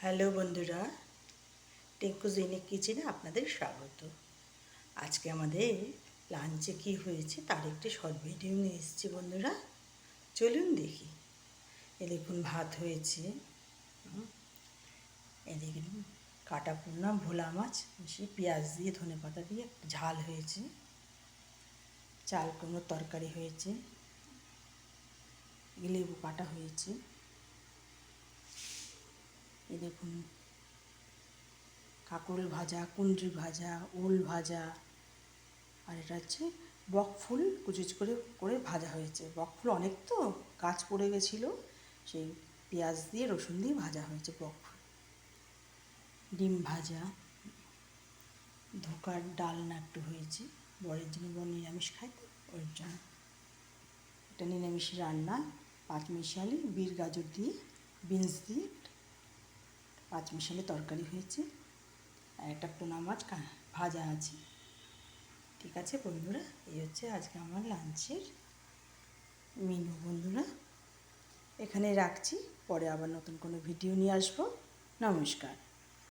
Hello বন্ধুরা, টিঙ্কুজ unique কিচেনে আপনাদের স্বাগত। আজকে আমাদের লাঞ্চে কী হয়েছে তার একটি শর্ট ভিডিও নিয়ে এসেছি বন্ধুরা, চলুন দেখি। এ দেখুন ভাত হয়েছে, এদিকে কাটা পোনা ভোলা মাছ মিশিয়ে পেঁয়াজ দিয়ে ধনেপাতা দিয়ে ঝাল হয়েছে, চাল কুমড়োর তরকারি হয়েছে, লেবু কাটা হয়েছে। এ দেখুন কাঁকরোল ভাজা, কুঁদরি ভাজা, ওল ভাজা, আর এটা হচ্ছে বকফুল কুচি করে করে ভাজা হয়েছে। বকফুল অনেক তো গাছ পড়ে গেছিলো, সেই পেঁয়াজ দিয়ে রসুন দিয়ে ভাজা হয়েছে বকফুল। ডিম ভাজা, ধোকার ডালনা একটু হয়েছে, বরের জন্য বর নিরামিষ খায় তো ওর জন্য। এটা নিরামিষ রান্না, পাঁচমিশালি বিট গাজর দিয়ে বিনস দিয়ে পাঁচমিশালি তরকারি হয়েছে, আর একটা পোনা মাছ ভাজা আছে। ঠিক আছে বন্ধুরা, এই হচ্ছে আজকে আমার লাঞ্চের মেনু বন্ধুরা। এখানে রাখছি, পরে আবার নতুন কোনো ভিডিও নিয়ে আসবো। নমস্কার।